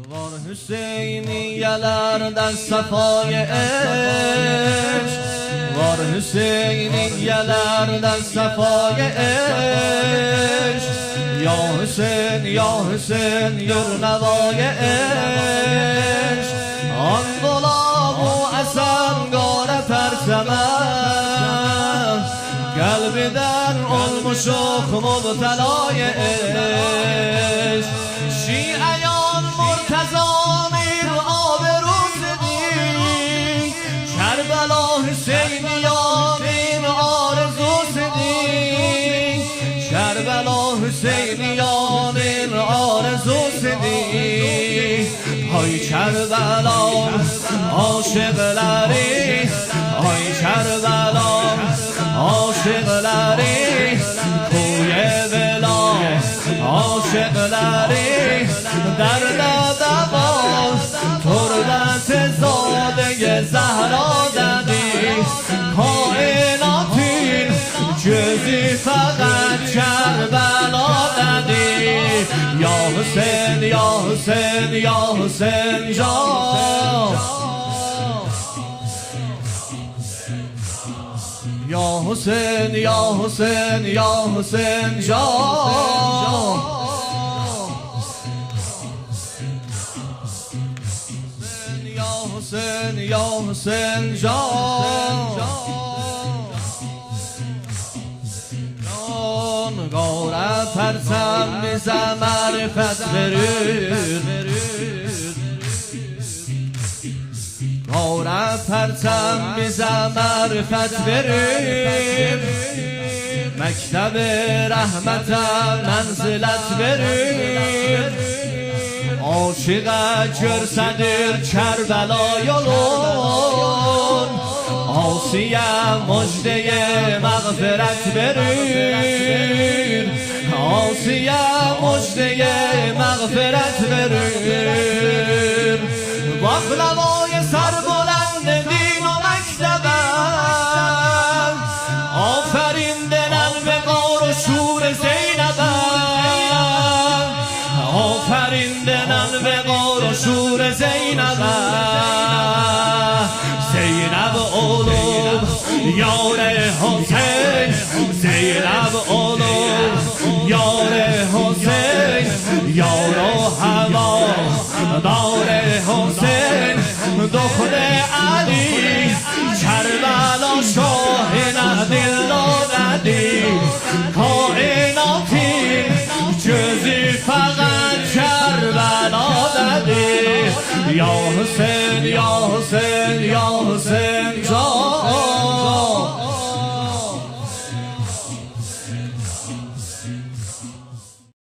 وار حسینی‌لر در صفای عشق، وار حسینی‌لر در صفای عشق، یا حسین یا حسین یرنوای عشق، آن غلام و اسنگار ترسمه، قلبی در علم و شوق مبتلای عشق، شیعیان مرتضی میر آبرو زدی، کربلا حسینیان این آرزو زدی، کربلا حسینیان این آرزو زدی، های کربلا عاشقلری، های کربلا عاشقلری، کوی بلا عاشقلری، در دواز تربت زاده زهرا دادی، کائناتی جزی فقط کربلا دادی، یا حسین یا حسین یا حسین جان، یا حسین یا حسین یا حسین جان، یا حسین یا حسین جان، گاره پرچم میزم معرفت برود، گاره پرچم میزم معرفت برود، مکتب رحمتم منزلت برود، عاشق جرسدر کربلا یلون، آسیه مجده مغفرت برود، آسیه مجده مغفرت برود، باقلوای سربلند دین و مکتبم، آفرین دلم به غار و شور زینبم، آفرین دلم به غار و شور زینبم، زینب علوم یار حسین، زینب علوم یار حسین، یار و هوا دار حسین، دختر علی کربلا شاهین دل دادی، کائناتی جزی فقط کربلا دادی، یا حسین یا حسین یا